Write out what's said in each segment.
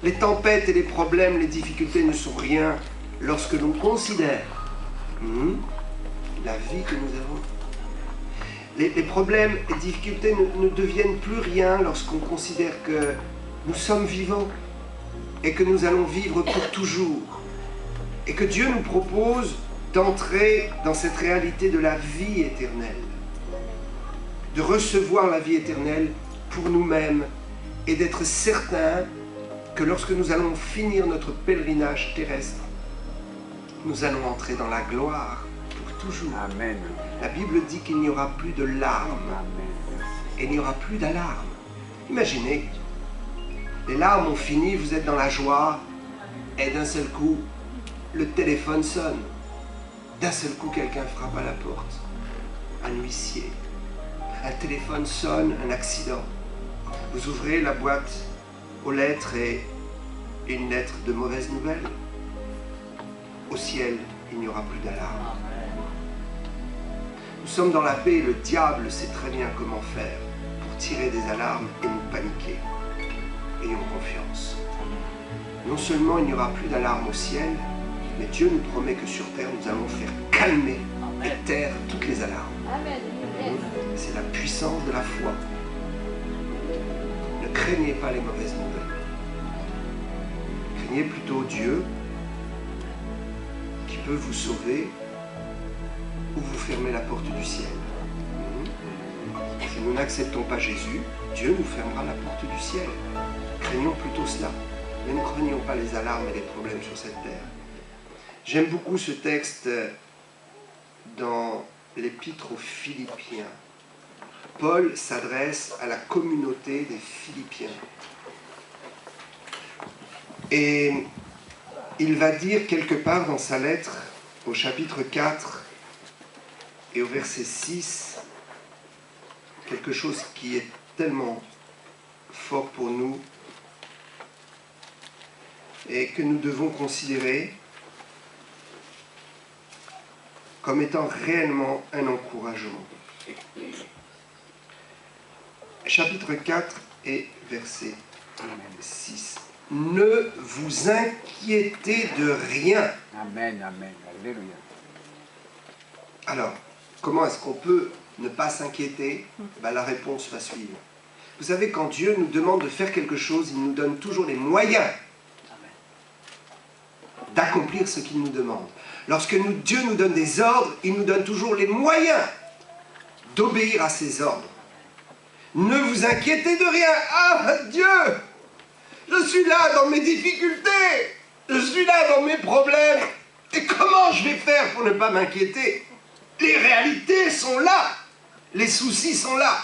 Les tempêtes et les problèmes, les difficultés ne sont rien lorsque l'on considère la vie que nous avons. Les problèmes et difficultés ne deviennent plus rien lorsqu'on considère que nous sommes vivants et que nous allons vivre pour toujours. Et que Dieu nous propose d'entrer dans cette réalité de la vie éternelle. De recevoir la vie éternelle pour nous-mêmes et d'être certains que lorsque nous allons finir notre pèlerinage terrestre, nous allons entrer dans la gloire pour toujours. Amen. La Bible dit qu'il n'y aura plus de larmes et il n'y aura plus d'alarmes. Imaginez, les larmes ont fini, vous êtes dans la joie et d'un seul coup, le téléphone sonne. D'un seul coup, quelqu'un frappe à la porte. Un huissier. Un téléphone sonne, un accident. Vous ouvrez la boîte aux lettres et une lettre de mauvaise nouvelle. Au ciel, il n'y aura plus d'alarme. Nous sommes dans la paix et le diable sait très bien comment faire pour tirer des alarmes et nous paniquer. Ayons confiance. Non seulement il n'y aura plus d'alarme au ciel, mais Dieu nous promet que sur terre, nous allons faire calmer et taire toutes les alarmes. C'est la puissance de la foi. Ne craignez pas les mauvaises nouvelles. Craignez plutôt Dieu qui peut vous sauver ou vous fermer la porte du ciel. Si nous n'acceptons pas Jésus, Dieu nous fermera la porte du ciel. Craignons plutôt cela. Mais ne craignons pas les alarmes et les problèmes sur cette terre. J'aime beaucoup ce texte dans l'Épître aux Philippiens. Paul s'adresse à la communauté des Philippiens. Et il va dire quelque part dans sa lettre, au chapitre 4 et au verset 6, quelque chose qui est tellement fort pour nous et que nous devons considérer comme étant réellement un encouragement. Chapitre 4 et verset 6. Ne vous inquiétez de rien. Amen, amen. Alléluia. Alors, comment est-ce qu'on peut ne pas s'inquiéter? La réponse va suivre. Vous savez, quand Dieu nous demande de faire quelque chose, il nous donne toujours les moyens d'accomplir ce qu'il nous demande. Lorsque Dieu nous donne des ordres, il nous donne toujours les moyens d'obéir à ses ordres. Ne vous inquiétez de rien. Ah, Dieu, je suis là dans mes difficultés. Je suis là dans mes problèmes. Et comment je vais faire pour ne pas m'inquiéter? Les réalités sont là. Les soucis sont là.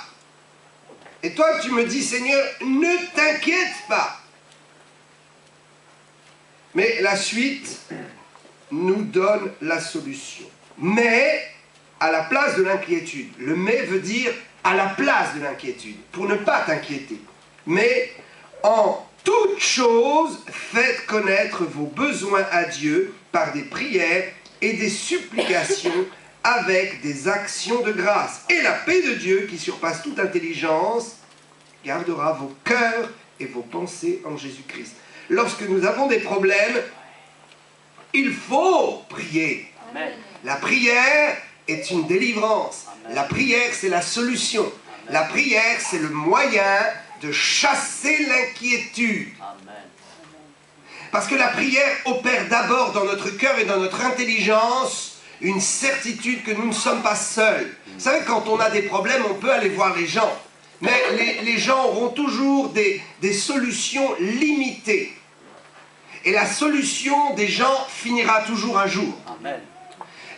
Et toi, tu me dis, Seigneur, ne t'inquiète pas. Mais la suite nous donne la solution. Mais à la place de l'inquiétude. Le mais veut dire à la place de l'inquiétude, pour ne pas t'inquiéter. Mais en toute chose, faites connaître vos besoins à Dieu par des prières et des supplications avec des actions de grâce. Et la paix de Dieu, qui surpasse toute intelligence, gardera vos cœurs et vos pensées en Jésus-Christ. Lorsque nous avons des problèmes, il faut prier. Amen. La prière est une délivrance. Amen. La prière, c'est la solution. Amen. La prière, c'est le moyen de chasser l'inquiétude. Parce que la prière opère d'abord dans notre cœur et dans notre intelligence une certitude que nous ne sommes pas seuls. Vous savez, quand on a des problèmes, on peut aller voir les gens. Mais les gens auront toujours des solutions limitées. Et la solution des gens finira toujours un jour. Amen.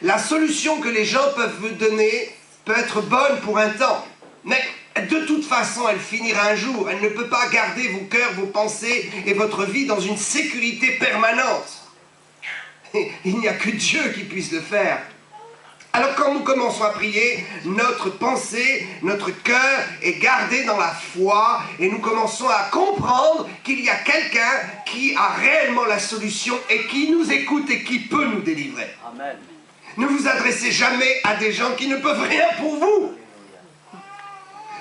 La solution que les gens peuvent vous donner peut être bonne pour un temps. Mais de toute façon, elle finira un jour. Elle ne peut pas garder vos cœurs, vos pensées et votre vie dans une sécurité permanente. Il n'y a que Dieu qui puisse le faire. Alors quand nous commençons à prier, notre pensée, notre cœur est gardé dans la foi et nous commençons à comprendre qu'il y a quelqu'un qui a réellement la solution et qui nous écoute et qui peut nous délivrer. Amen. Ne vous adressez jamais à des gens qui ne peuvent rien pour vous.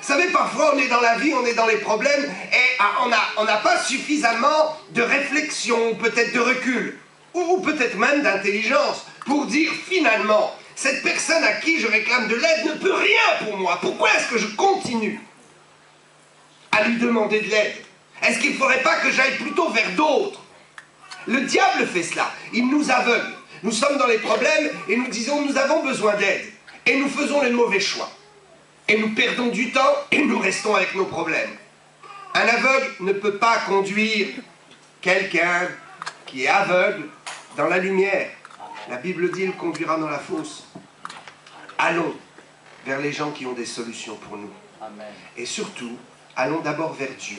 Vous savez, parfois on est dans la vie, on est dans les problèmes et on n'a pas suffisamment de réflexion, peut-être de recul, ou peut-être même d'intelligence pour dire finalement, cette personne à qui je réclame de l'aide ne peut rien pour moi. Pourquoi est-ce que je continue à lui demander de l'aide? Est-ce qu'il ne faudrait pas que j'aille plutôt vers d'autres? Le diable fait cela, il nous aveugle. Nous sommes dans les problèmes et nous disons nous avons besoin d'aide. Et nous faisons les mauvais choix. Et nous perdons du temps et nous restons avec nos problèmes. Un aveugle ne peut pas conduire quelqu'un qui est aveugle dans la lumière. La Bible dit, il conduira dans la fosse. Allons vers les gens qui ont des solutions pour nous. Amen. Et surtout, allons d'abord vers Dieu.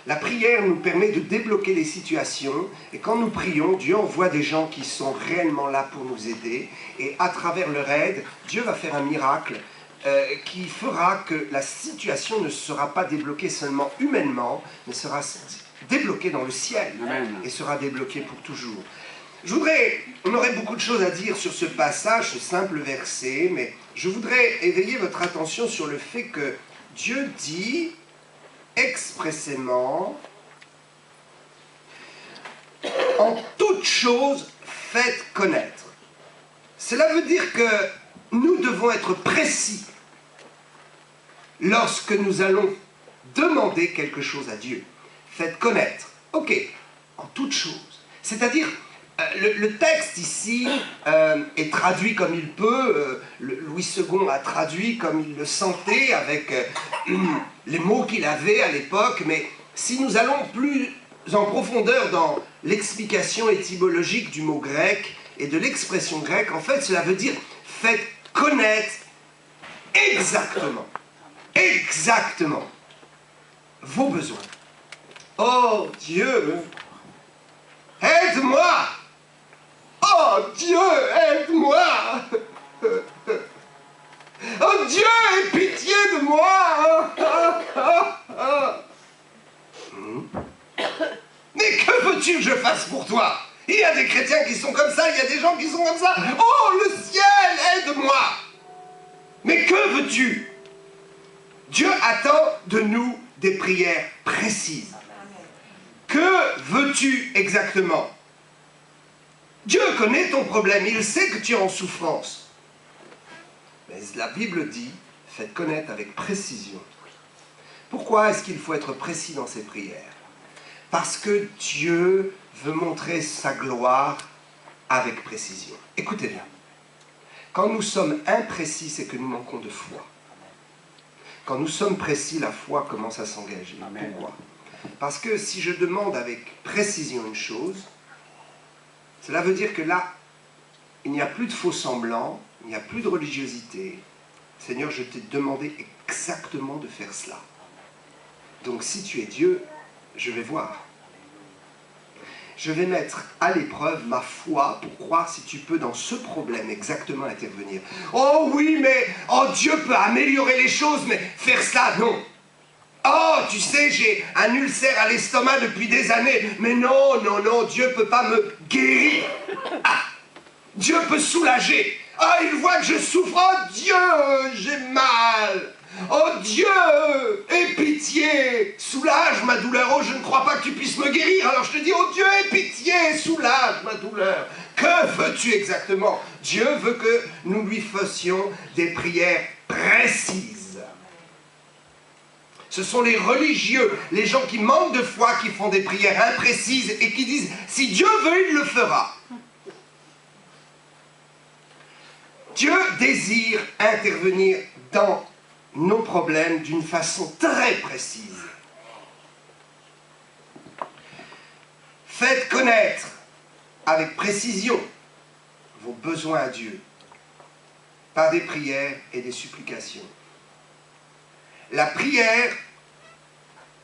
La prière nous permet de débloquer les situations, et quand nous prions, Dieu envoie des gens qui sont réellement là pour nous aider, et à travers leur aide, Dieu va faire un miracle qui fera que la situation ne sera pas débloquée seulement humainement, mais sera débloquée dans le ciel, Amen. Et sera débloquée pour toujours. On aurait beaucoup de choses à dire sur ce passage, ce simple verset, mais je voudrais éveiller votre attention sur le fait que Dieu dit expressément, en toute chose, faites connaître. Cela veut dire que nous devons être précis lorsque nous allons demander quelque chose à Dieu. Faites connaître. Ok, en toute chose. C'est-à-dire, le texte ici est traduit comme il peut. Louis II a traduit comme il le sentait avec les mots qu'il avait à l'époque. Mais si nous allons plus en profondeur dans l'explication étymologique du mot grec et de l'expression grecque, en fait, cela veut dire faites connaître exactement vos besoins. Oh Dieu, aide-moi! Oh Dieu, aide-moi! Oh Dieu, aie pitié de moi! Mais que veux-tu que je fasse pour toi? Il y a des chrétiens qui sont comme ça, il y a des gens qui sont comme ça. Oh le ciel, aide-moi! Mais que veux-tu? Dieu attend de nous des prières précises. Que veux-tu exactement? Dieu connaît ton problème, il sait que tu es en souffrance. Mais la Bible dit, faites connaître avec précision. Pourquoi est-ce qu'il faut être précis dans ses prières? Parce que Dieu veut montrer sa gloire avec précision. Écoutez bien. Quand nous sommes imprécis, c'est que nous manquons de foi. Quand nous sommes précis, la foi commence à s'engager. Pourquoi? Parce que si je demande avec précision une chose, cela veut dire que là, il n'y a plus de faux semblants, il n'y a plus de religiosité. Seigneur, je t'ai demandé exactement de faire cela. Donc si tu es Dieu, je vais voir. Je vais mettre à l'épreuve ma foi pour croire si tu peux dans ce problème exactement intervenir. Oh oui, mais oh, Dieu peut améliorer les choses, mais faire ça, non. Oh, tu sais, j'ai un ulcère à l'estomac depuis des années. Mais non, non, non, Dieu ne peut pas me guérir. Ah, Dieu peut soulager. Ah, il voit que je souffre. Oh Dieu, j'ai mal. Oh Dieu, aie pitié, soulage ma douleur. Oh, je ne crois pas que tu puisses me guérir. Alors je te dis, oh Dieu, aie pitié, soulage ma douleur. Que veux-tu exactement? Dieu veut que nous lui fassions des prières précises. Ce sont les religieux, les gens qui manquent de foi, qui font des prières imprécises et qui disent, si Dieu veut, il le fera. Dieu désire intervenir dans nos problèmes d'une façon très précise. Faites connaître avec précision vos besoins à Dieu par des prières et des supplications. La prière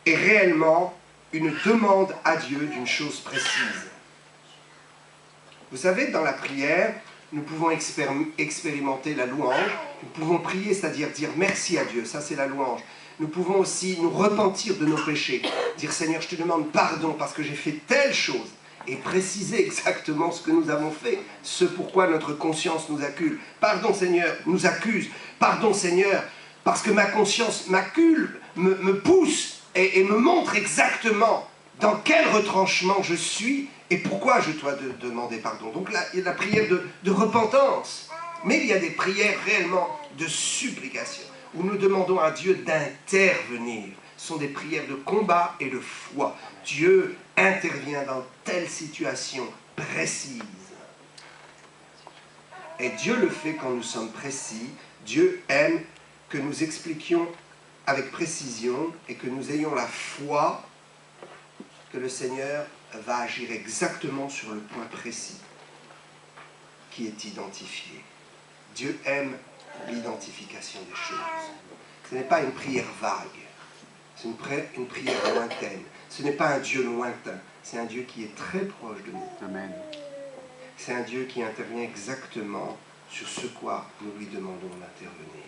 est réellement une demande à Dieu d'une chose précise. Vous savez, dans la prière, nous pouvons expérimenter la louange, nous pouvons prier, c'est-à-dire dire merci à Dieu, ça c'est la louange. Nous pouvons aussi nous repentir de nos péchés, dire Seigneur, je te demande pardon parce que j'ai fait telle chose, et préciser exactement ce que nous avons fait, ce pourquoi notre conscience nous accuse. Pardon Seigneur, nous accuse, pardon Seigneur, parce que ma conscience m'accule, me pousse et me montre exactement dans quel retranchement je suis et pourquoi je dois demander pardon. Donc là, il y a la prière de repentance, mais il y a des prières réellement de supplication, où nous demandons à Dieu d'intervenir. Ce sont des prières de combat et de foi. Dieu intervient dans telle situation précise. Et Dieu le fait quand nous sommes précis. Dieu aime que nous expliquions avec précision et que nous ayons la foi que le Seigneur va agir exactement sur le point précis qui est identifié. Dieu aime l'identification des choses. Ce n'est pas une prière vague, c'est une prière lointaine. Ce n'est pas un Dieu lointain, c'est un Dieu qui est très proche de nous. Amen. C'est un Dieu qui intervient exactement sur ce quoi nous lui demandons d'intervenir.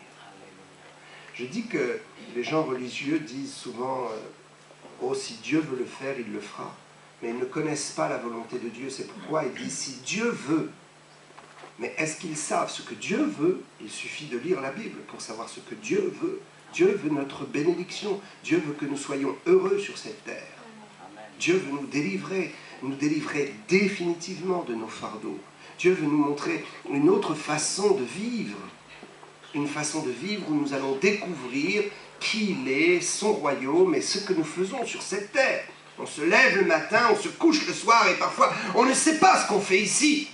Je dis que les gens religieux disent souvent « Oh, si Dieu veut le faire, il le fera ». Mais ils ne connaissent pas la volonté de Dieu. C'est pourquoi ils disent « Si Dieu veut ». Mais est-ce qu'ils savent ce que Dieu veut? Il suffit de lire la Bible pour savoir ce que Dieu veut. Dieu veut notre bénédiction. Dieu veut que nous soyons heureux sur cette terre. Dieu veut nous délivrer définitivement de nos fardeaux. Dieu veut nous montrer une autre façon de vivre. Une façon de vivre où nous allons découvrir qui il est, son royaume et ce que nous faisons sur cette terre. On se lève le matin, on se couche le soir et parfois on ne sait pas ce qu'on fait ici.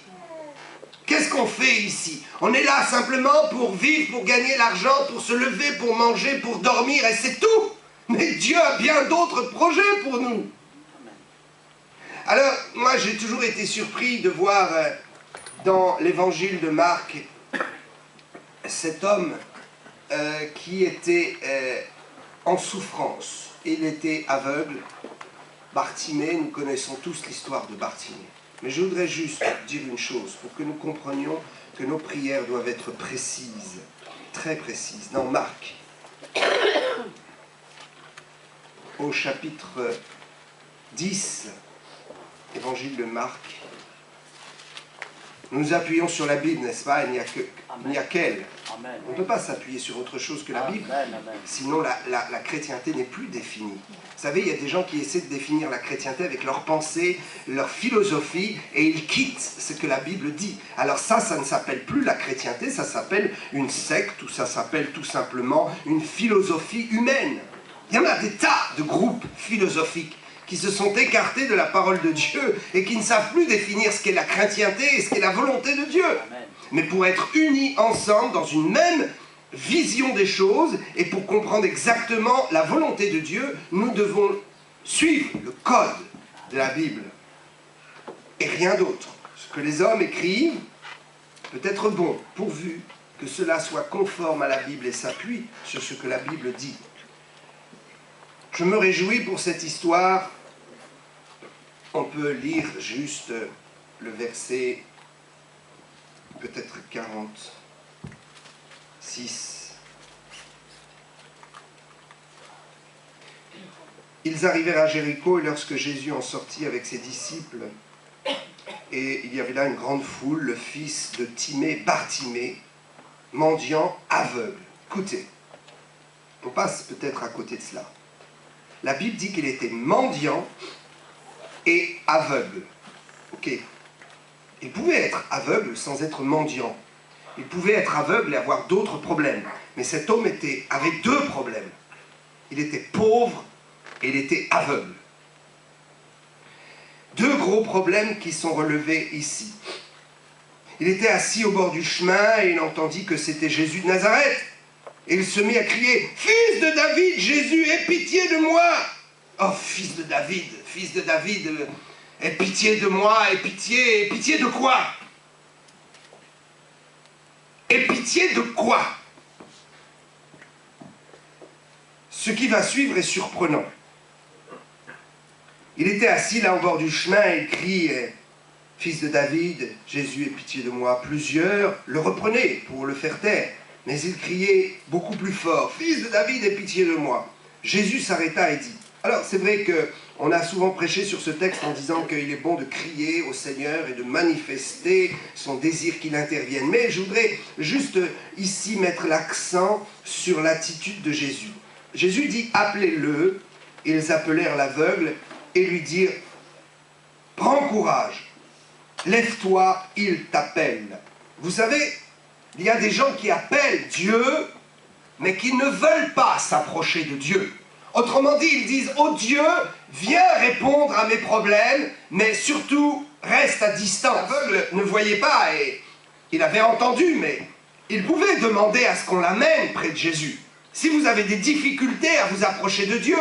Qu'est-ce qu'on fait ici? On est là simplement pour vivre, pour gagner l'argent, pour se lever, pour manger, pour dormir et c'est tout. Mais Dieu a bien d'autres projets pour nous. Alors, moi j'ai toujours été surpris de voir dans l'évangile de Marc cet homme qui était en souffrance. Il était aveugle. Bartimée, nous connaissons tous l'histoire de Bartimée. Mais je voudrais juste dire une chose, pour que nous comprenions que nos prières doivent être précises, très précises. Dans Marc, au chapitre 10, évangile de Marc, nous nous appuyons sur la Bible, n'est-ce pas? Il n'y a qu'elle. On ne peut pas s'appuyer sur autre chose que la Bible, sinon la chrétienté n'est plus définie. Vous savez, il y a des gens qui essaient de définir la chrétienté avec leurs pensées, leur philosophie, et ils quittent ce que la Bible dit. Alors ça ne s'appelle plus la chrétienté, ça s'appelle une secte, ou ça s'appelle tout simplement une philosophie humaine. Il y en a des tas de groupes philosophiques qui se sont écartés de la parole de Dieu et qui ne savent plus définir ce qu'est la chrétienté et ce qu'est la volonté de Dieu. Amen. Mais pour être unis ensemble dans une même vision des choses et pour comprendre exactement la volonté de Dieu, nous devons suivre le code de la Bible et rien d'autre. Ce que les hommes écrivent peut être bon, pourvu que cela soit conforme à la Bible et s'appuie sur ce que la Bible dit. Je me réjouis pour cette histoire. On peut lire juste le verset, peut-être 46. Ils arrivèrent à Jéricho et lorsque Jésus en sortit avec ses disciples, et il y avait là une grande foule, le fils de Timée, Bartimée, mendiant, aveugle. Écoutez, on passe peut-être à côté de cela. La Bible dit qu'il était mendiant et aveugle. Ok. Il pouvait être aveugle sans être mendiant. Il pouvait être aveugle et avoir d'autres problèmes. Mais cet homme avait deux problèmes. Il était pauvre et il était aveugle. Deux gros problèmes qui sont relevés ici. Il était assis au bord du chemin et il entendit que c'était Jésus de Nazareth. Et il se mit à crier « Fils de David, Jésus, aie pitié de moi !» Oh, fils de David, aie pitié de moi, aie pitié de quoi? Aie pitié de quoi? Ce qui va suivre est surprenant. Il était assis là au bord du chemin et il crie « Fils de David, Jésus, aie pitié de moi !» Plusieurs le reprenaient pour le faire taire. Mais il criait beaucoup plus fort, « Fils de David, aie pitié de moi !» Jésus s'arrêta et dit, alors c'est vrai que On a souvent prêché sur ce texte en disant qu'il est bon de crier au Seigneur et de manifester son désir qu'il intervienne. Mais je voudrais juste ici mettre l'accent sur l'attitude de Jésus. Jésus dit « Appelez-le ». Ils appelèrent l'aveugle et lui dirent « Prends courage, lève-toi, il t'appelle ». Vous savez, il y a des gens qui appellent Dieu, mais qui ne veulent pas s'approcher de Dieu. Autrement dit, ils disent « Oh Dieu, viens répondre à mes problèmes, mais surtout, reste à distance. » L'aveugle ne voyait pas et il avait entendu, mais il pouvait demander à ce qu'on l'amène près de Jésus. Si vous avez des difficultés à vous approcher de Dieu,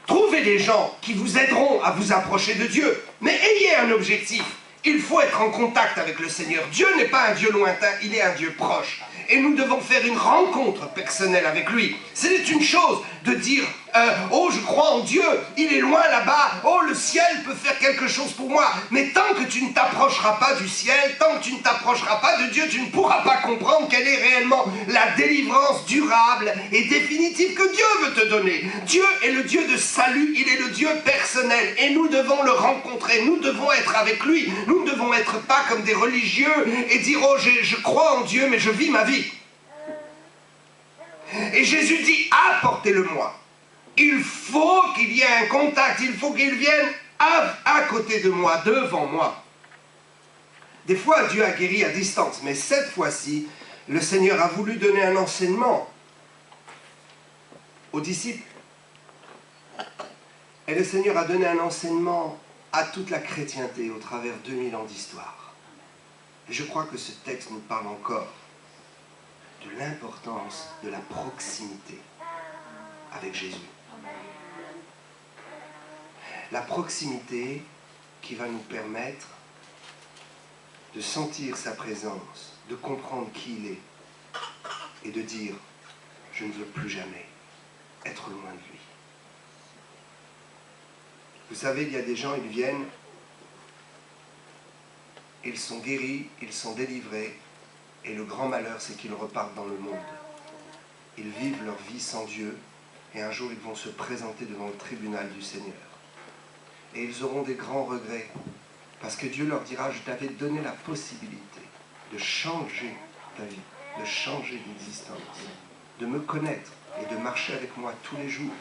trouvez des gens qui vous aideront à vous approcher de Dieu, mais ayez un objectif. Il faut être en contact avec le Seigneur. Dieu n'est pas un Dieu lointain, il est un Dieu proche. Et nous devons faire une rencontre personnelle avec lui. C'est une chose de dire « Oh, je crois en Dieu, il est loin là-bas, oh, le ciel peut faire quelque chose pour moi. » Mais tant que tu ne t'approcheras pas du ciel, tant que tu ne t'approcheras pas de Dieu, tu ne pourras pas comprendre quelle est réellement la délivrance durable et définitive que Dieu veut te donner. Dieu est le Dieu de salut, il est le Dieu personnel. Et nous devons le rencontrer, nous devons être avec lui. Nous ne devons être pas comme des religieux et dire « Oh, je crois en Dieu, mais je vis ma vie. » Et Jésus dit « Apportez-le-moi ». Il faut qu'il y ait un contact, il faut qu'il vienne à côté de moi, devant moi. Des fois, Dieu a guéri à distance, mais cette fois-ci, le Seigneur a voulu donner un enseignement aux disciples. Et le Seigneur a donné un enseignement à toute la chrétienté au travers 2000 ans d'histoire. Et je crois que ce texte nous parle encore de l'importance de la proximité avec Jésus. La proximité qui va nous permettre de sentir sa présence, de comprendre qui il est et de dire « Je ne veux plus jamais être loin de lui ». Vous savez, il y a des gens, ils viennent, ils sont guéris, ils sont délivrés, et le grand malheur, c'est qu'ils repartent dans le monde. Ils vivent leur vie sans Dieu, et un jour, ils vont se présenter devant le tribunal du Seigneur. Et ils auront des grands regrets, parce que Dieu leur dira, je t'avais donné la possibilité de changer ta vie, de changer d'existence, de me connaître et de marcher avec moi tous les jours.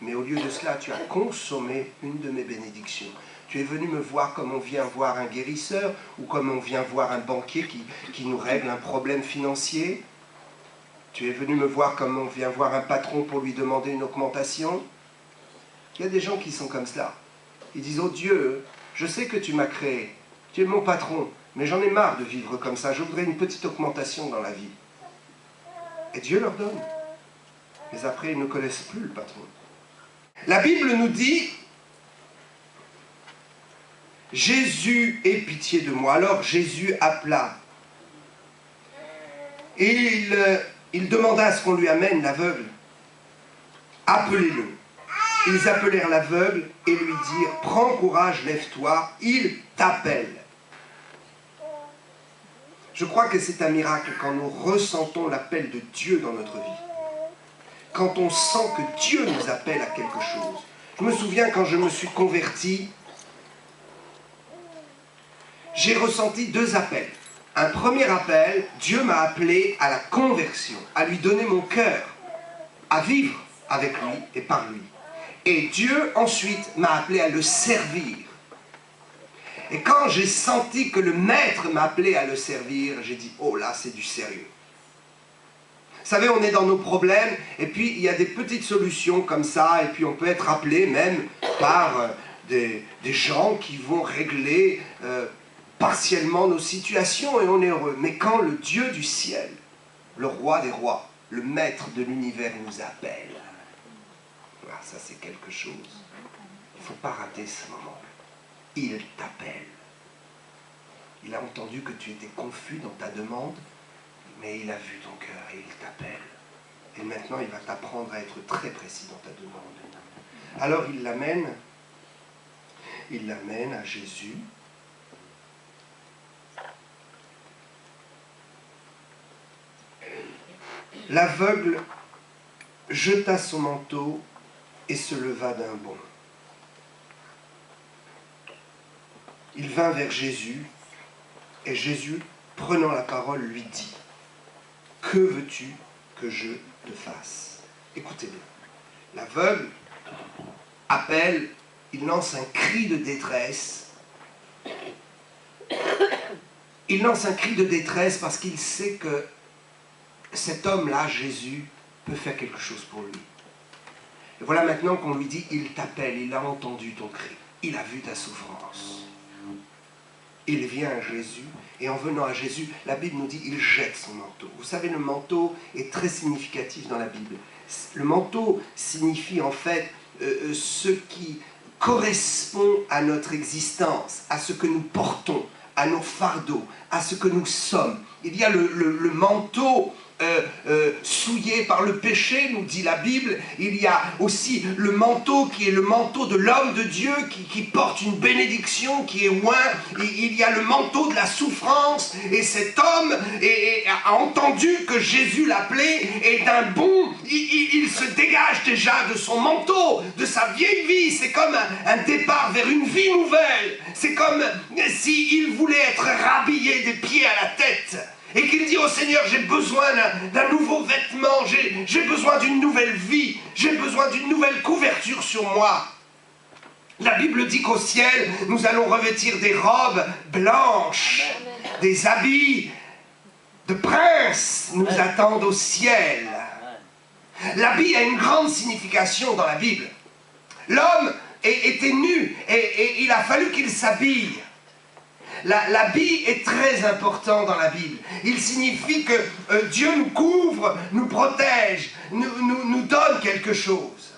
Mais au lieu de cela, tu as consommé une de mes bénédictions. Tu es venu me voir comme on vient voir un guérisseur ou comme on vient voir un banquier qui nous règle un problème financier. Tu es venu me voir comme on vient voir un patron pour lui demander une augmentation. Il y a des gens qui sont comme cela. Ils disent, oh Dieu, je sais que tu m'as créé, tu es mon patron, mais j'en ai marre de vivre comme ça, je voudrais une petite augmentation dans la vie. Et Dieu leur donne. Mais après, ils ne connaissent plus le patron. La Bible nous dit, Jésus ait pitié de moi. Alors Jésus appela. Et il demanda à ce qu'on lui amène l'aveugle. Appelez-le. Ils appelèrent l'aveugle et lui dirent, prends courage, lève-toi, il t'appelle. Je crois que c'est un miracle quand nous ressentons l'appel de Dieu dans notre vie. Quand on sent que Dieu nous appelle à quelque chose. Je me souviens quand je me suis converti, j'ai ressenti deux appels. Un premier appel, Dieu m'a appelé à la conversion, à lui donner mon cœur, à vivre avec lui et par lui. Et Dieu ensuite m'a appelé à le servir. Et quand j'ai senti que le maître m'appelait à le servir, j'ai dit, oh là, c'est du sérieux. Vous savez, on est dans nos problèmes, et puis il y a des petites solutions comme ça, et puis on peut être appelé même par des gens qui vont régler partiellement nos situations, et on est heureux. Mais quand le Dieu du ciel, le roi des rois, le maître de l'univers nous appelle, ah, ça c'est quelque chose. Il ne faut pas rater ce moment. Il t'appelle. Il a entendu que tu étais confus dans ta demande, mais il a vu ton cœur et il t'appelle. Et maintenant, il va t'apprendre à être très précis dans ta demande. Alors, il l'amène à Jésus. L'aveugle jeta son manteau et se leva d'un bond. il vint vers Jésus, et Jésus, prenant la parole, lui dit, « Que veux-tu que je te fasse ?» Écoutez bien. L'aveugle appelle, il lance un cri de détresse. Il lance un cri de détresse parce qu'il sait que cet homme-là, Jésus, peut faire quelque chose pour lui. Et voilà maintenant qu'on lui dit, il t'appelle, il a entendu ton cri, il a vu ta souffrance. Il vient à Jésus, et en venant à Jésus, la Bible nous dit, il jette son manteau. Vous savez, le manteau est très significatif dans la Bible. Le manteau signifie en fait ce qui correspond à notre existence, à ce que nous portons, à nos fardeaux, à ce que nous sommes. Il y a le manteau souillé par le péché, nous dit la Bible. Il y a aussi le manteau qui est le manteau de l'homme de Dieu qui porte une bénédiction, qui est oint. Il y a le manteau de la souffrance, et cet homme a entendu que Jésus l'appelait, et d'un bond, il se dégage déjà de son manteau, de sa vieille vie. C'est comme un départ vers une vie nouvelle. C'est comme s'il voulait être rhabillé des pieds à la tête. Et qu'il dit au Seigneur, j'ai besoin d'un nouveau vêtement, j'ai besoin d'une nouvelle vie, j'ai besoin d'une nouvelle couverture sur moi. La Bible dit qu'au ciel, nous allons revêtir des robes blanches, des habits de prince nous attendent au ciel. L'habit a une grande signification dans la Bible. L'homme était nu et il a fallu qu'il s'habille. L'habit est très important dans la Bible. Il signifie que Dieu nous couvre, nous protège, nous donne quelque chose.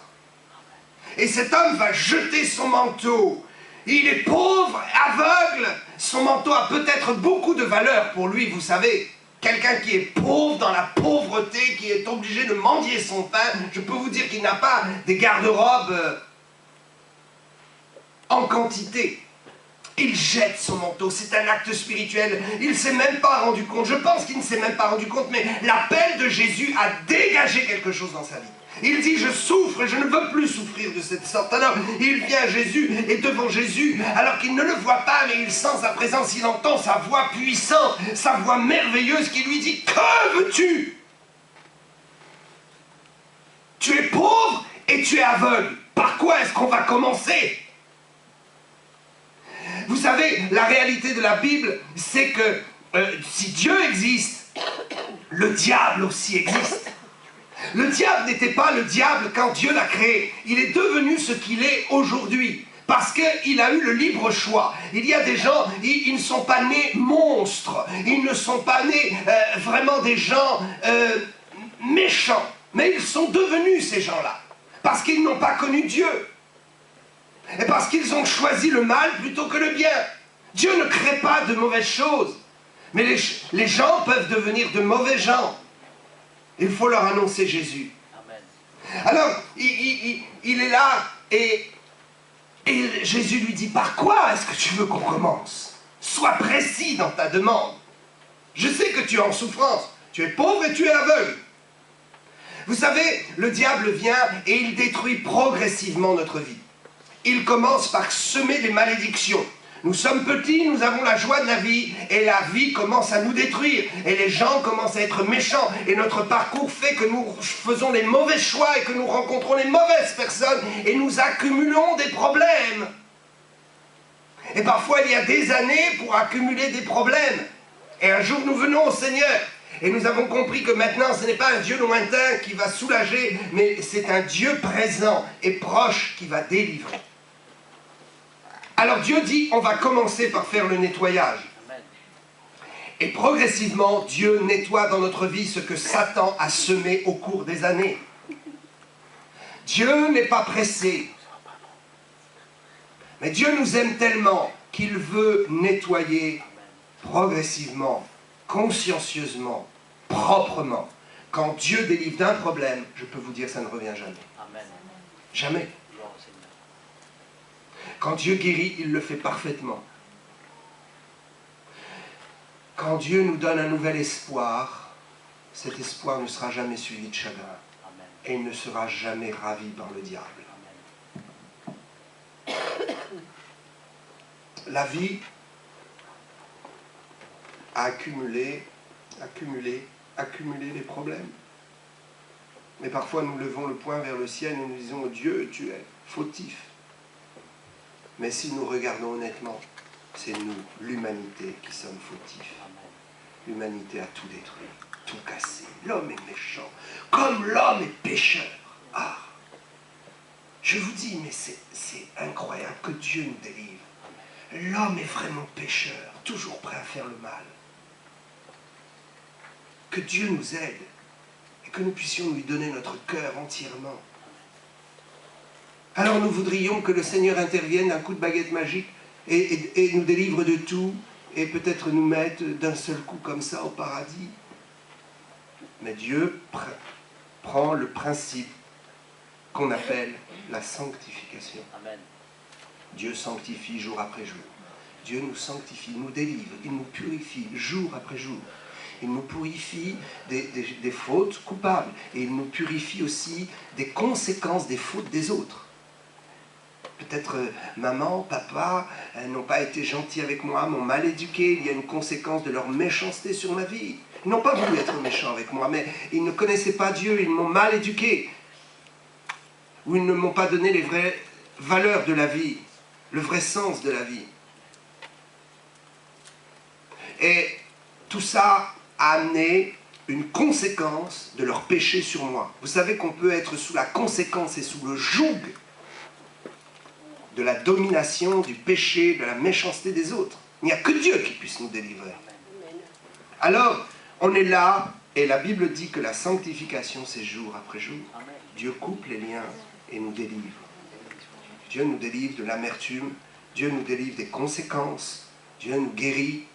Et cet homme va jeter son manteau. Il est pauvre, aveugle. Son manteau a peut-être beaucoup de valeur pour lui, vous savez. Quelqu'un qui est pauvre, dans la pauvreté, qui est obligé de mendier son pain, je peux vous dire qu'il n'a pas des garde-robes en quantité. Il jette son manteau, c'est un acte spirituel. Il ne s'est même pas rendu compte, je pense qu'il ne s'est même pas rendu compte, mais l'appel de Jésus a dégagé quelque chose dans sa vie. Il dit, je souffre et je ne veux plus souffrir de cette sorte. Alors, il vient à Jésus, et devant Jésus, alors qu'il ne le voit pas, mais il sent sa présence, il entend sa voix puissante, sa voix merveilleuse qui lui dit, que veux-tu? Tu es pauvre et tu es aveugle. Par quoi est-ce qu'on va commencer? Vous savez, la réalité de la Bible, c'est que si Dieu existe, le diable aussi existe. Le diable n'était pas le diable quand Dieu l'a créé. Il est devenu ce qu'il est aujourd'hui. Parce qu'il a eu le libre choix. Il y a des gens, ils ne sont pas nés monstres. Ils ne sont pas nés vraiment des gens méchants. Mais ils sont devenus ces gens-là. Parce qu'ils n'ont pas connu Dieu. Et parce qu'ils ont choisi le mal plutôt que le bien. Dieu ne crée pas de mauvaises choses. Mais les gens peuvent devenir de mauvais gens. Il faut leur annoncer Jésus. Amen. Alors, il est là et Jésus lui dit, par quoi est-ce que tu veux qu'on commence? Sois précis dans ta demande. Je sais que tu es en souffrance. Tu es pauvre et tu es aveugle. Vous savez, le diable vient et il détruit progressivement notre vie. Il commence par semer des malédictions. Nous sommes petits, nous avons la joie de la vie, et la vie commence à nous détruire, et les gens commencent à être méchants, et notre parcours fait que nous faisons les mauvais choix, et que nous rencontrons les mauvaises personnes, et nous accumulons des problèmes. Et parfois il y a des années pour accumuler des problèmes. Et un jour nous venons au Seigneur, et nous avons compris que maintenant ce n'est pas un Dieu lointain qui va soulager, mais c'est un Dieu présent et proche qui va délivrer. Alors Dieu dit, on va commencer par faire le nettoyage. Et progressivement, Dieu nettoie dans notre vie ce que Satan a semé au cours des années. Dieu n'est pas pressé. Mais Dieu nous aime tellement qu'il veut nettoyer progressivement, consciencieusement, proprement. Quand Dieu délivre d'un problème, je peux vous dire, ça ne revient jamais. Jamais. Quand Dieu guérit, il le fait parfaitement. Quand Dieu nous donne un nouvel espoir, cet espoir ne sera jamais suivi de chagrin. Amen. Et il ne sera jamais ravi par le diable. Amen. la vie a accumulé les problèmes. Mais parfois nous levons le poing vers le ciel et nous disons « Dieu, tu es fautif ». Mais si nous regardons honnêtement, c'est nous, l'humanité, qui sommes fautifs. L'humanité a tout détruit, tout cassé. L'homme est méchant, comme l'homme est pécheur. Ah, je vous dis, mais c'est incroyable que Dieu nous délivre. L'homme est vraiment pécheur, toujours prêt à faire le mal. Que Dieu nous aide et que nous puissions lui donner notre cœur entièrement. Alors nous voudrions que le Seigneur intervienne d'un coup de baguette magique et nous délivre de tout et peut-être nous mette d'un seul coup comme ça au paradis. Mais Dieu prend le principe qu'on appelle la sanctification. Amen. Dieu sanctifie jour après jour. Dieu nous sanctifie, nous délivre, il nous purifie jour après jour. Il nous purifie des fautes coupables et il nous purifie aussi des conséquences des fautes des autres. Peut-être maman, papa n'ont pas été gentils avec moi, m'ont mal éduqué, il y a une conséquence de leur méchanceté sur ma vie. Ils n'ont pas voulu être méchants avec moi, mais ils ne connaissaient pas Dieu, ils m'ont mal éduqué. Ou ils ne m'ont pas donné les vraies valeurs de la vie, le vrai sens de la vie. Et tout ça a amené une conséquence de leur péché sur moi. Vous savez qu'on peut être sous la conséquence et sous le joug de la domination, du péché, de la méchanceté des autres. Il n'y a que Dieu qui puisse nous délivrer. Alors, on est là, et la Bible dit que la sanctification, c'est jour après jour. Dieu coupe les liens et nous délivre. Dieu nous délivre de l'amertume, Dieu nous délivre des conséquences, Dieu nous guérit.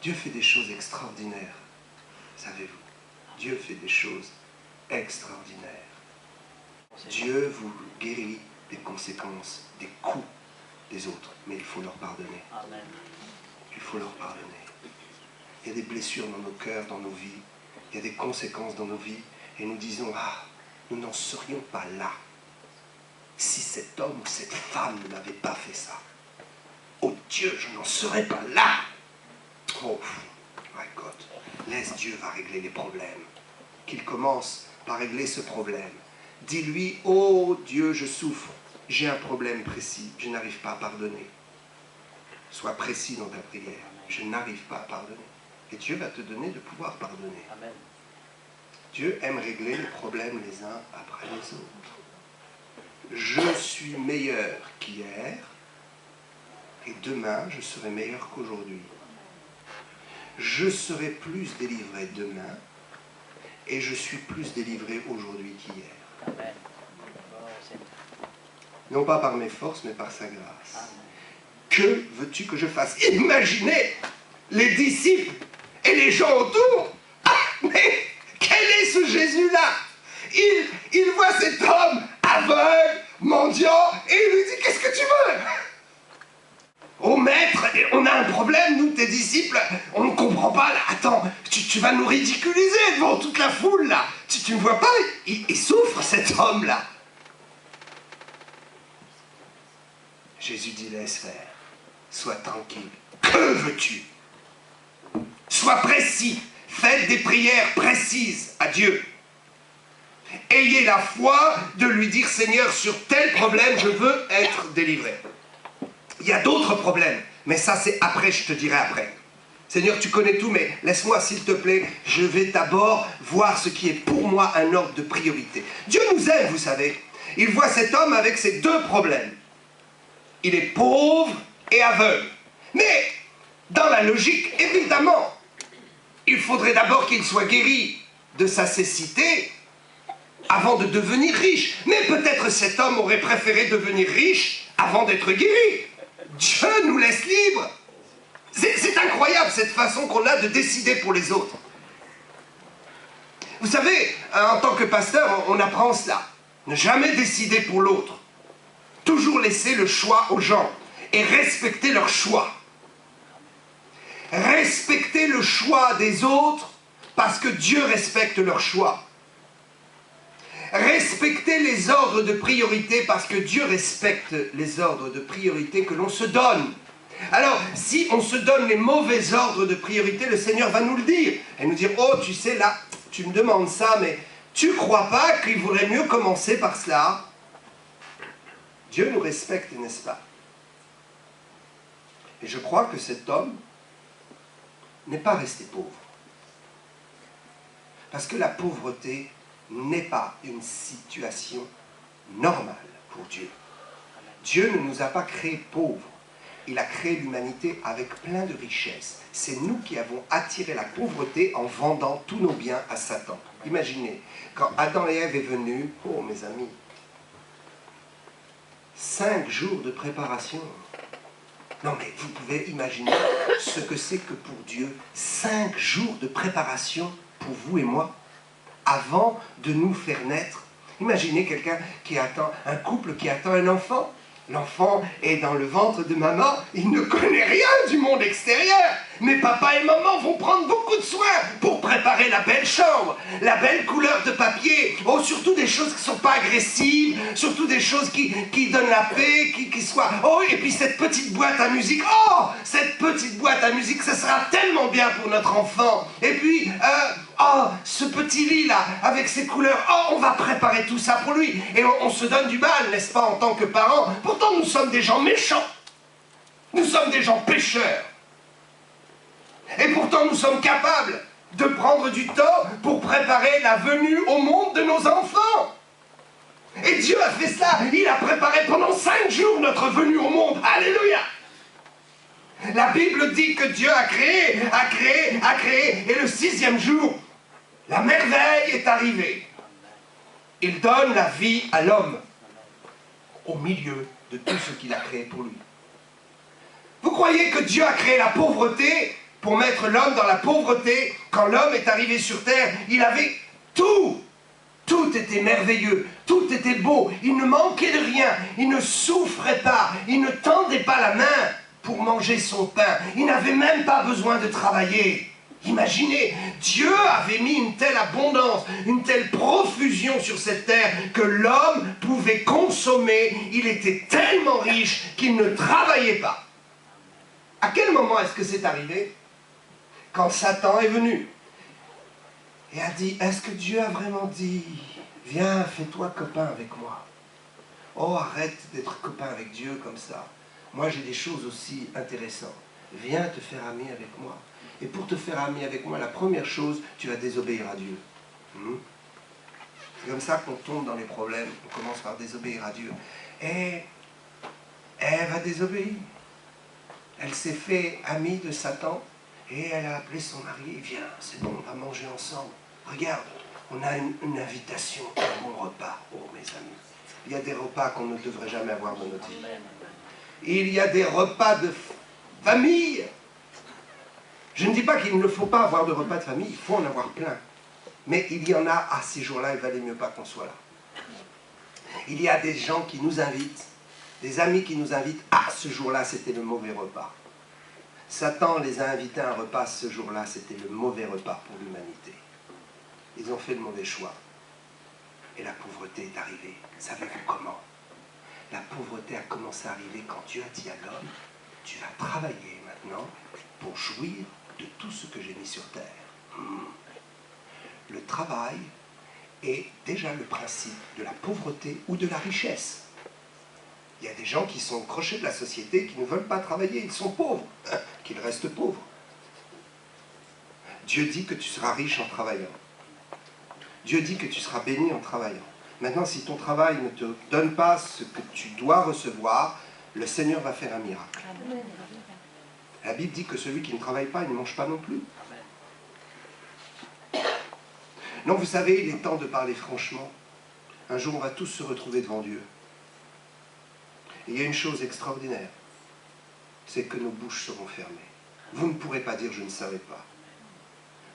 Dieu fait des choses extraordinaires. Savez-vous, Dieu fait des choses extraordinaires. Dieu vous guérit des conséquences, des coups des autres, mais il faut leur pardonner. Amen. Il faut leur pardonner. Il y a des blessures dans nos cœurs, dans nos vies, il y a des conséquences dans nos vies, et nous disons, ah, nous n'en serions pas là si cet homme ou cette femme ne m'avait pas fait ça. Oh Dieu, je n'en serais pas là. Oh, my God, laisse Dieu va régler les problèmes. Qu'il commence par régler ce problème. Dis-lui, oh Dieu, je souffre. J'ai un problème précis, je n'arrive pas à pardonner. Sois précis dans ta prière. Je n'arrive pas à pardonner. Et Dieu va te donner de pouvoir pardonner. Amen. Dieu aime régler les problèmes les uns après les autres. Je suis meilleur qu'hier et demain je serai meilleur qu'aujourd'hui. Je serai plus délivré demain et je suis plus délivré aujourd'hui qu'hier. Amen. Oh, Seigneur. Non pas par mes forces, mais par sa grâce. Amen. Que veux-tu que je fasse? Imaginez les disciples et les gens autour. Ah, mais quel est ce Jésus-là? Il voit cet homme aveugle, mendiant, et il lui dit, qu'est-ce que tu veux? Oh maître, on a un problème, nous, tes disciples, on ne comprend pas, là. Attends, tu vas nous ridiculiser devant toute la foule, là. Tu ne vois pas, il souffre, cet homme-là. Jésus dit, laisse faire, sois tranquille. Que veux-tu? Sois précis, faites des prières précises à Dieu. Ayez la foi de lui dire, Seigneur, sur tel problème, je veux être délivré. Il y a d'autres problèmes, mais ça c'est après, je te dirai après. Seigneur, tu connais tout, mais laisse-moi s'il te plaît, je vais d'abord voir ce qui est pour moi un ordre de priorité. Dieu nous aime, vous savez. Il voit cet homme avec ses deux problèmes. Il est pauvre et aveugle. Mais, dans la logique, évidemment, il faudrait d'abord qu'il soit guéri de sa cécité avant de devenir riche. Mais peut-être cet homme aurait préféré devenir riche avant d'être guéri. Dieu nous laisse libres. C'est incroyable cette façon qu'on a de décider pour les autres. Vous savez, en tant que pasteur, on apprend cela. Ne jamais décider pour l'autre. Toujours laisser le choix aux gens et respecter leur choix. Respecter le choix des autres parce que Dieu respecte leur choix. Respecter les ordres de priorité parce que Dieu respecte les ordres de priorité que l'on se donne. Alors, si on se donne les mauvais ordres de priorité, le Seigneur va nous le dire. Et nous dire, oh, tu sais, là, tu me demandes ça, mais tu crois pas qu'il vaudrait mieux commencer par cela? Dieu nous respecte, n'est-ce pas? Et je crois que cet homme n'est pas resté pauvre. Parce que la pauvreté n'est pas une situation normale pour Dieu. Dieu ne nous a pas créés pauvres. Il a créé l'humanité avec plein de richesses. C'est nous qui avons attiré la pauvreté en vendant tous nos biens à Satan. Imaginez, quand Adam et Ève est venus, oh mes amis, 5 jours de préparation. Non mais vous pouvez imaginer ce que c'est que pour Dieu, 5 jours de préparation pour vous et moi, avant de nous faire naître. Imaginez quelqu'un qui attend, un couple qui attend un enfant. L'enfant est dans le ventre de maman, il ne connaît rien du monde extérieur. Mais papa et maman vont prendre beaucoup de soin pour préparer la belle chambre, la belle couleur de papier. Oh, surtout des choses qui ne sont pas agressives, surtout des choses qui donnent la paix, qui soient... Oh, et puis cette petite boîte à musique, oh, cette petite boîte à musique, ça sera tellement bien pour notre enfant. Et puis, oh, ce petit lit-là, avec ses couleurs, oh, on va préparer tout ça pour lui. Et on se donne du mal, n'est-ce pas, en tant que parents. Pourtant, nous sommes des gens méchants. Nous sommes des gens pécheurs. Et pourtant, nous sommes capables de prendre du temps pour préparer la venue au monde de nos enfants. Et Dieu a fait ça. Il a préparé pendant 5 jours notre venue au monde. Alléluia! La Bible dit que Dieu a créé. Et le 6e jour, la merveille est arrivée. Il donne la vie à l'homme au milieu de tout ce qu'il a créé pour lui. Vous croyez que Dieu a créé la pauvreté pour mettre l'homme dans la pauvreté? Quand l'homme est arrivé sur terre, il avait tout. Tout était merveilleux, tout était beau, il ne manquait de rien, il ne souffrait pas, il ne tendait pas la main pour manger son pain, il n'avait même pas besoin de travailler. Imaginez, Dieu avait mis une telle abondance, une telle profusion sur cette terre que l'homme pouvait consommer, il était tellement riche qu'il ne travaillait pas. À quel moment est-ce que c'est arrivé? Quand Satan est venu et a dit, est-ce que Dieu a vraiment dit, viens, fais-toi copain avec moi. Oh, arrête d'être copain avec Dieu comme ça. Moi, j'ai des choses aussi intéressantes. Viens te faire ami avec moi. Et pour te faire ami avec moi, la première chose, tu vas désobéir à Dieu. C'est comme ça qu'on tombe dans les problèmes. On commence par désobéir à Dieu. Et Ève a désobéi. Elle s'est fait amie de Satan. Et elle a appelé son mari. Viens, c'est bon, on va manger ensemble. Regarde, on a une invitation à un bon repas. Oh, mes amis. Il y a des repas qu'on ne devrait jamais avoir dans notre vie. Il y a des repas de famille. Je ne dis pas qu'il ne faut pas avoir de repas de famille, il faut en avoir plein. Mais il y en a, à ces jours-là, il valait mieux pas qu'on soit là. Il y a des gens qui nous invitent, des amis qui nous invitent, ah, ce jour-là, c'était le mauvais repas. Satan les a invités à un repas, ce jour-là, c'était le mauvais repas pour l'humanité. Ils ont fait le mauvais choix. Et la pauvreté est arrivée. Savez-vous comment? La pauvreté a commencé à arriver quand Dieu a dit à l'homme, tu vas travailler maintenant pour jouir de tout ce que j'ai mis sur terre. Le travail est déjà le principe de la pauvreté ou de la richesse. Il y a des gens qui sont crochés de la société, qui ne veulent pas travailler, ils sont pauvres, qu'ils restent pauvres. Dieu dit que tu seras riche en travaillant. Dieu dit que tu seras béni en travaillant. Maintenant, si ton travail ne te donne pas ce que tu dois recevoir, le Seigneur va faire un miracle. La Bible dit que celui qui ne travaille pas, il ne mange pas non plus. Non, vous savez, il est temps de parler franchement. Un jour, on va tous se retrouver devant Dieu. Et il y a une chose extraordinaire, c'est que nos bouches seront fermées. Vous ne pourrez pas dire « je ne savais pas ».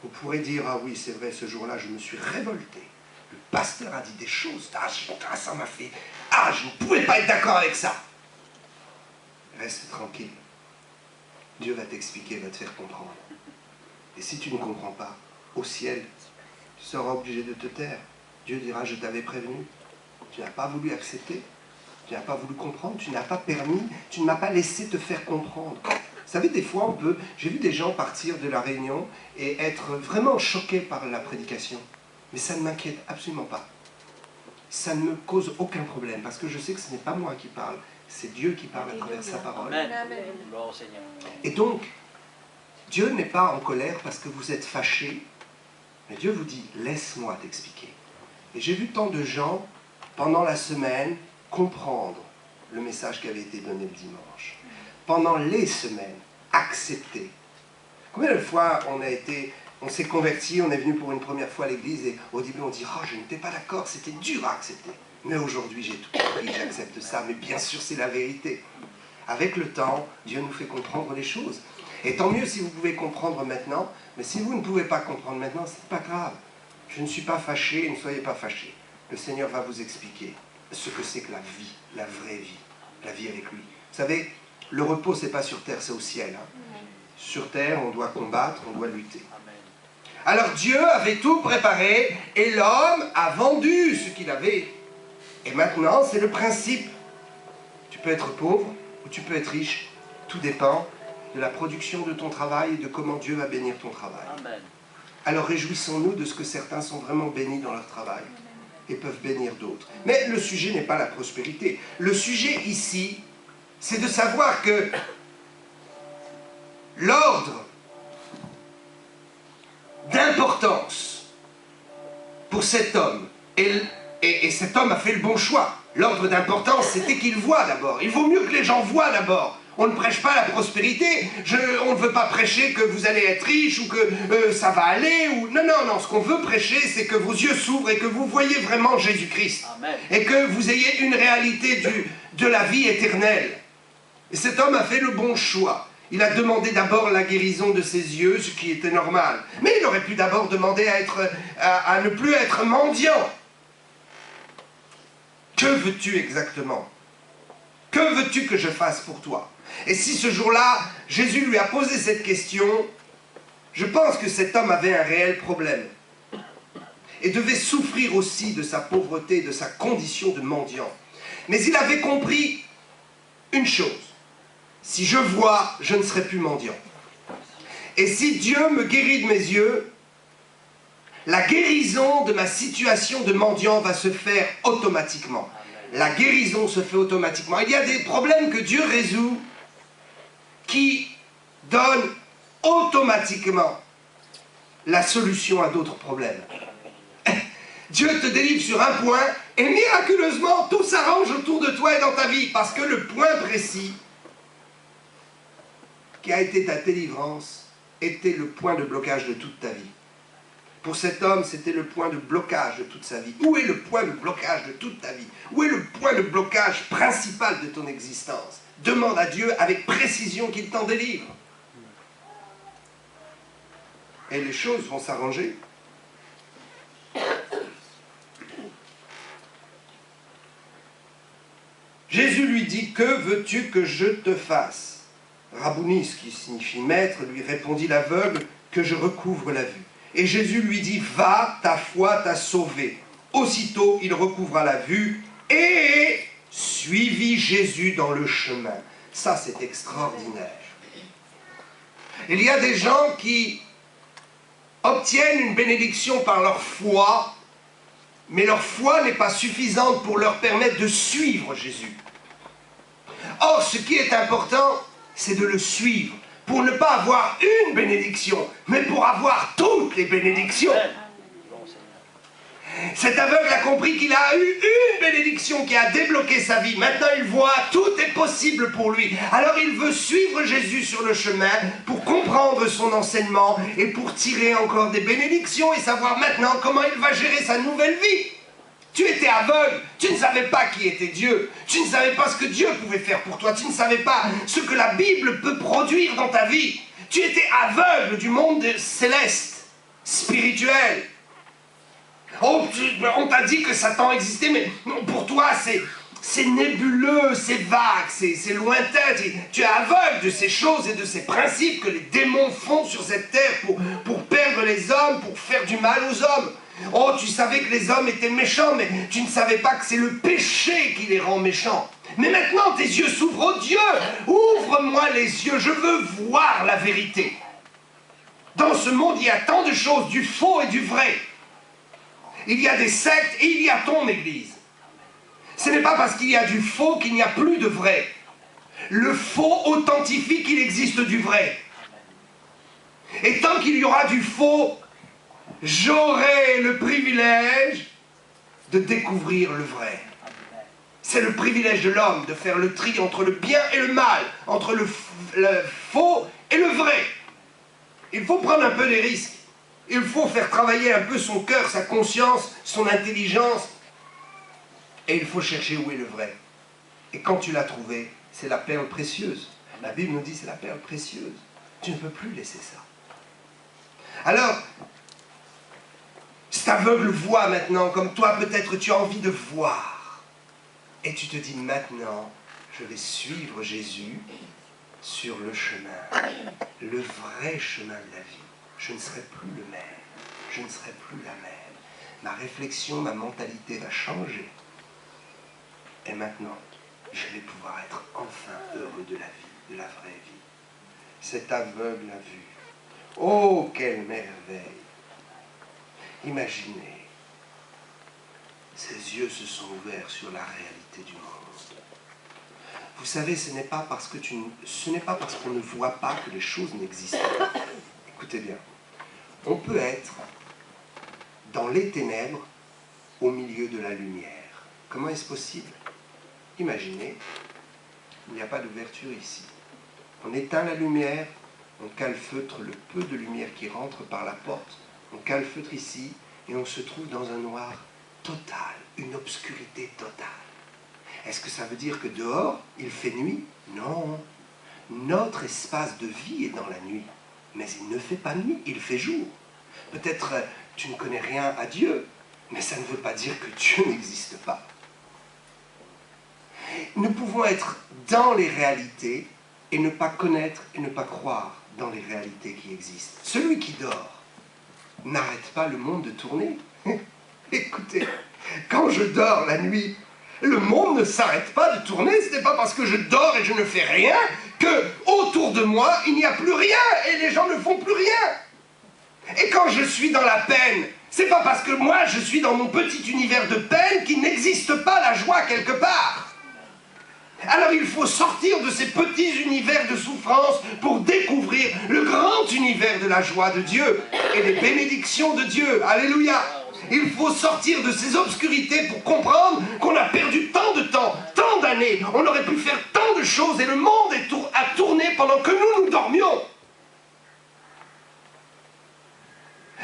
Vous pourrez dire « ah oui, c'est vrai, ce jour-là, je me suis révolté. Le pasteur a dit des choses, ça m'a fait... Ah, je ne pouvais pas être d'accord avec ça ». Reste tranquille. Dieu va t'expliquer, va te faire comprendre. Et si tu ne comprends pas, au ciel, tu seras obligé de te taire. Dieu dira, je t'avais prévenu. Tu n'as pas voulu accepter. Tu n'as pas voulu comprendre. Tu n'as pas permis. Tu ne m'as pas laissé te faire comprendre. Vous savez, des fois, j'ai vu des gens partir de la réunion et être vraiment choqués par la prédication. Mais ça ne m'inquiète absolument pas. Ça ne me cause aucun problème, parce que je sais que ce n'est pas moi qui parle, c'est Dieu qui parle à travers sa parole. Amen. Gloire au Seigneur. Et donc, Dieu n'est pas en colère parce que vous êtes fâchés, mais Dieu vous dit, laisse-moi t'expliquer. Et j'ai vu tant de gens, pendant la semaine, comprendre le message qui avait été donné le dimanche. Pendant les semaines, accepter. Combien de fois on s'est converti, on est venu pour une première fois à l'église et au début on dit « Oh, je n'étais pas d'accord, c'était dur à accepter. Mais aujourd'hui j'ai tout compris, j'accepte ça. » Mais bien sûr c'est la vérité. Avec le temps, Dieu nous fait comprendre les choses. Et tant mieux si vous pouvez comprendre maintenant, mais si vous ne pouvez pas comprendre maintenant, c'est pas grave. Je ne suis pas fâché, ne soyez pas fâchés. Le Seigneur va vous expliquer ce que c'est que la vie, la vraie vie, la vie avec lui. Vous savez, le repos, c'est pas sur terre, c'est au ciel. Hein. Sur terre, on doit combattre, on doit lutter. Alors Dieu avait tout préparé et l'homme a vendu ce qu'il avait. Et maintenant, c'est le principe. Tu peux être pauvre ou tu peux être riche. Tout dépend de la production de ton travail et de comment Dieu va bénir ton travail. Amen. Alors réjouissons-nous de ce que certains sont vraiment bénis dans leur travail et peuvent bénir d'autres. Mais le sujet n'est pas la prospérité. Le sujet ici, c'est de savoir que l'ordre d'importance pour cet homme, et cet homme a fait le bon choix. L'ordre d'importance, c'était qu'il voit d'abord. Il vaut mieux que les gens voient d'abord. On ne prêche pas la prospérité. On ne veut pas prêcher que vous allez être riche ou que ça va aller. Non. Ce qu'on veut prêcher, c'est que vos yeux s'ouvrent et que vous voyez vraiment Jésus-Christ. Et que vous ayez une réalité de la vie éternelle. Et cet homme a fait le bon choix. Il a demandé d'abord la guérison de ses yeux, ce qui était normal. Mais il aurait pu d'abord demander à ne plus être mendiant. Que veux-tu exactement? Que veux-tu que je fasse pour toi? Et si ce jour-là, Jésus lui a posé cette question, je pense que cet homme avait un réel problème. Et devait souffrir aussi de sa pauvreté, de sa condition de mendiant. Mais il avait compris une chose. Si je vois, je ne serai plus mendiant. Et si Dieu me guérit de mes yeux, la guérison de ma situation de mendiant va se faire automatiquement. La guérison se fait automatiquement. Il y a des problèmes que Dieu résout qui donnent automatiquement la solution à d'autres problèmes. Dieu te délivre sur un point et miraculeusement tout s'arrange autour de toi et dans ta vie parce que le point précis qui a été ta délivrance était le point de blocage de toute ta vie. Pour cet homme, c'était le point de blocage de toute sa vie. Où est le point de blocage de toute ta vie? Où est le point de blocage principal de ton existence? Demande à Dieu avec précision qu'il t'en délivre. Et les choses vont s'arranger. Jésus lui dit, que veux-tu que je te fasse? Rabouni, ce qui signifie maître, lui répondit l'aveugle, que je recouvre la vue. Et Jésus lui dit, va, ta foi t'a sauvé. Aussitôt, il recouvra la vue et suivit Jésus dans le chemin. Ça, c'est extraordinaire. Il y a des gens qui obtiennent une bénédiction par leur foi, mais leur foi n'est pas suffisante pour leur permettre de suivre Jésus. Or, ce qui est important, c'est de le suivre, pour ne pas avoir une bénédiction, mais pour avoir toutes les bénédictions. Cet aveugle a compris qu'il a eu une bénédiction qui a débloqué sa vie. Maintenant, il voit, tout est possible pour lui. Alors, il veut suivre Jésus sur le chemin pour comprendre son enseignement et pour tirer encore des bénédictions et savoir maintenant comment il va gérer sa nouvelle vie. Tu étais aveugle, tu ne savais pas qui était Dieu, tu ne savais pas ce que Dieu pouvait faire pour toi, tu ne savais pas ce que la Bible peut produire dans ta vie. Tu étais aveugle du monde céleste, spirituel. Oh, on t'a dit que Satan existait, mais pour toi c'est nébuleux, c'est vague, c'est lointain. Tu es aveugle de ces choses et de ces principes que les démons font sur cette terre pour perdre les hommes, pour faire du mal aux hommes. Oh, tu savais que les hommes étaient méchants, mais tu ne savais pas que c'est le péché qui les rend méchants. Mais maintenant, tes yeux s'ouvrent, oh Dieu, ouvre-moi les yeux, je veux voir la vérité. Dans ce monde, il y a tant de choses, du faux et du vrai. Il y a des sectes et il y a ton Église. Ce n'est pas parce qu'il y a du faux qu'il n'y a plus de vrai. Le faux authentifie qu'il existe du vrai. Et tant qu'il y aura du faux, j'aurai le privilège de découvrir le vrai. C'est le privilège de l'homme de faire le tri entre le bien et le mal, entre le faux et le vrai. Il faut prendre un peu des risques. Il faut faire travailler un peu son cœur, sa conscience, son intelligence. Et il faut chercher où est le vrai. Et quand tu l'as trouvé, c'est la perle précieuse. La Bible nous dit c'est la perle précieuse. Tu ne peux plus laisser ça. Alors, cet aveugle voit maintenant, comme toi peut-être tu as envie de voir. Et tu te dis maintenant, je vais suivre Jésus sur le chemin, le vrai chemin de la vie. Je ne serai plus le même, je ne serai plus la même. Ma réflexion, ma mentalité va changer. Et maintenant, je vais pouvoir être enfin heureux de la vie, de la vraie vie. Cet aveugle a vu. Oh, quelle merveille! Imaginez, ses yeux se sont ouverts sur la réalité du monde. Vous savez, ce n'est pas parce qu'on ne voit pas que les choses n'existent pas. Écoutez bien, on peut être dans les ténèbres au milieu de la lumière. Comment est-ce possible? Imaginez, il n'y a pas d'ouverture ici. On éteint la lumière, on calfeutre le peu de lumière qui rentre par la porte, on calfeutre ici et on se trouve dans un noir total, une obscurité totale. Est-ce que ça veut dire que dehors, il fait nuit? Non. Notre espace de vie est dans la nuit. Mais il ne fait pas nuit, il fait jour. Peut-être tu ne connais rien à Dieu, mais ça ne veut pas dire que Dieu n'existe pas. Nous pouvons être dans les réalités et ne pas connaître et ne pas croire dans les réalités qui existent. Celui qui dort n'arrête pas le monde de tourner. Écoutez, quand je dors la nuit, le monde ne s'arrête pas de tourner. Ce n'est pas parce que je dors et je ne fais rien que autour de moi, il n'y a plus rien et les gens ne font plus rien. Et quand je suis dans la peine, c'est pas parce que moi je suis dans mon petit univers de peine qu'il n'existe pas la joie quelque part. Alors il faut sortir de ces petits univers de souffrance pour découvrir le grand univers de la joie de Dieu et des bénédictions de Dieu. Alléluia! Il faut sortir de ces obscurités pour comprendre qu'on a perdu tant de temps, tant d'années. On aurait pu faire tant de choses et le monde a tourné pendant que nous dormions.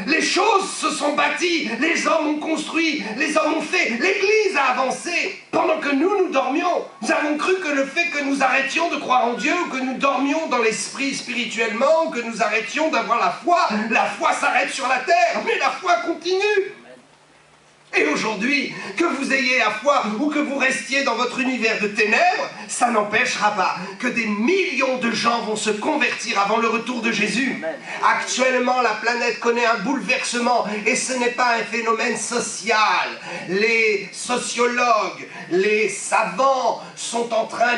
Les choses se sont bâties, les hommes ont construit, les hommes ont fait, l'Église a avancé. Pendant que nous dormions, nous avons cru que le fait que nous arrêtions de croire en Dieu, que nous dormions dans l'esprit spirituellement, que nous arrêtions d'avoir la foi s'arrête sur la terre, mais la foi continue. Et aujourd'hui, que vous ayez la foi ou que vous restiez dans votre univers de ténèbres, ça n'empêchera pas que des millions de gens vont se convertir avant le retour de Jésus. Actuellement, la planète connaît un bouleversement et ce n'est pas un phénomène social. Les sociologues, les savants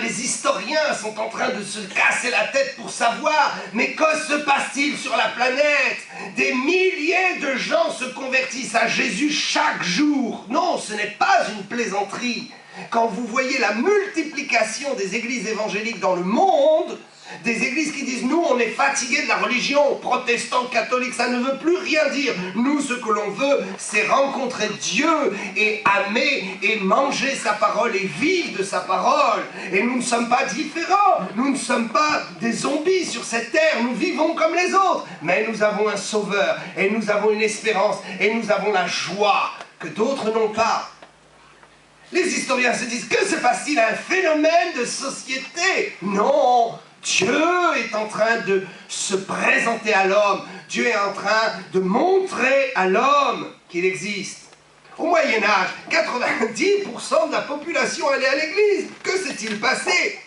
les historiens sont en train de se casser la tête pour savoir, mais que se passe-t-il sur la planète? Des milliers de gens se convertissent à Jésus chaque jour. Non, ce n'est pas une plaisanterie. Quand vous voyez la multiplication des églises évangéliques dans le monde, des églises qui disent « Nous, on est fatigués de la religion, protestants, catholiques, ça ne veut plus rien dire. Nous, ce que l'on veut, c'est rencontrer Dieu et aimer et manger sa parole et vivre de sa parole. Et nous ne sommes pas différents, nous ne sommes pas des zombies sur cette terre, nous vivons comme les autres. Mais nous avons un sauveur et nous avons une espérance et nous avons la joie que d'autres n'ont pas. » Les historiens se disent, que se passe-t-il? Un phénomène de société? Non, Dieu est en train de se présenter à l'homme. Dieu est en train de montrer à l'homme qu'il existe. Au Moyen-Âge, 90% de la population allait à l'église. Que s'est-il passé?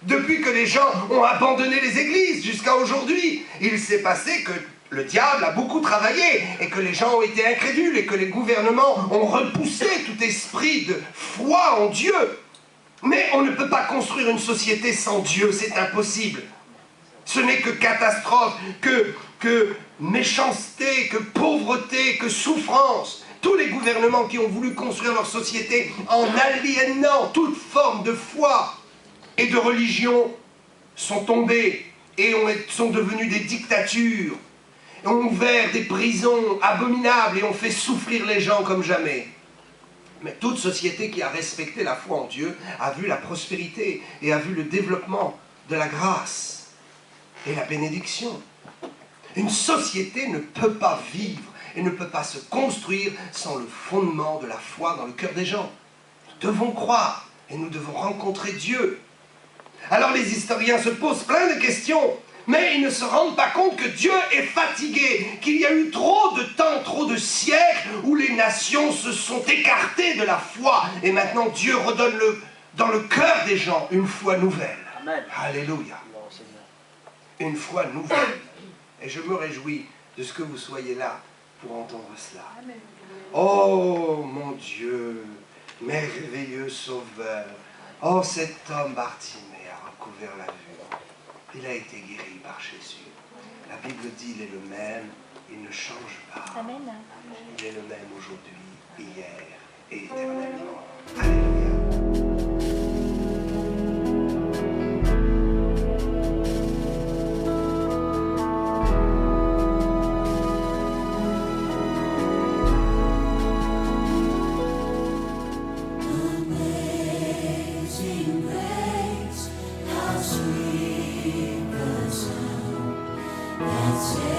Depuis que les gens ont abandonné les églises jusqu'à aujourd'hui, il s'est passé que le diable a beaucoup travaillé et que les gens ont été incrédules et que les gouvernements ont repoussé tout esprit de foi en Dieu. Mais on ne peut pas construire une société sans Dieu, c'est impossible. Ce n'est que catastrophe, que méchanceté, que pauvreté, que souffrance. Tous les gouvernements qui ont voulu construire leur société en aliénant toute forme de foi et de religion sont tombés et sont devenus des dictatures, ont ouvert des prisons abominables et ont fait souffrir les gens comme jamais. Mais toute société qui a respecté la foi en Dieu a vu la prospérité et a vu le développement de la grâce et la bénédiction. Une société ne peut pas vivre et ne peut pas se construire sans le fondement de la foi dans le cœur des gens. Nous devons croire et nous devons rencontrer Dieu. Alors les historiens se posent plein de questions, mais ils ne se rendent pas compte que Dieu est fatigué, qu'il y a eu trop de temps, trop de siècles où les nations se sont écartées de la foi. Et maintenant Dieu redonne dans le cœur des gens une foi nouvelle. Amen. Alléluia. Non, Seigneur. Une foi nouvelle. Et je me réjouis de ce que vous soyez là pour entendre cela. Oh mon Dieu, merveilleux Sauveur. Oh, cet homme Bartimée a recouvert la vue. Il a été guéri par Jésus. La Bible dit il est le même, il ne change pas. Amen. Il est le même aujourd'hui, hier et éternellement. Alléluia. Amazing grace, how sweet the sound that saved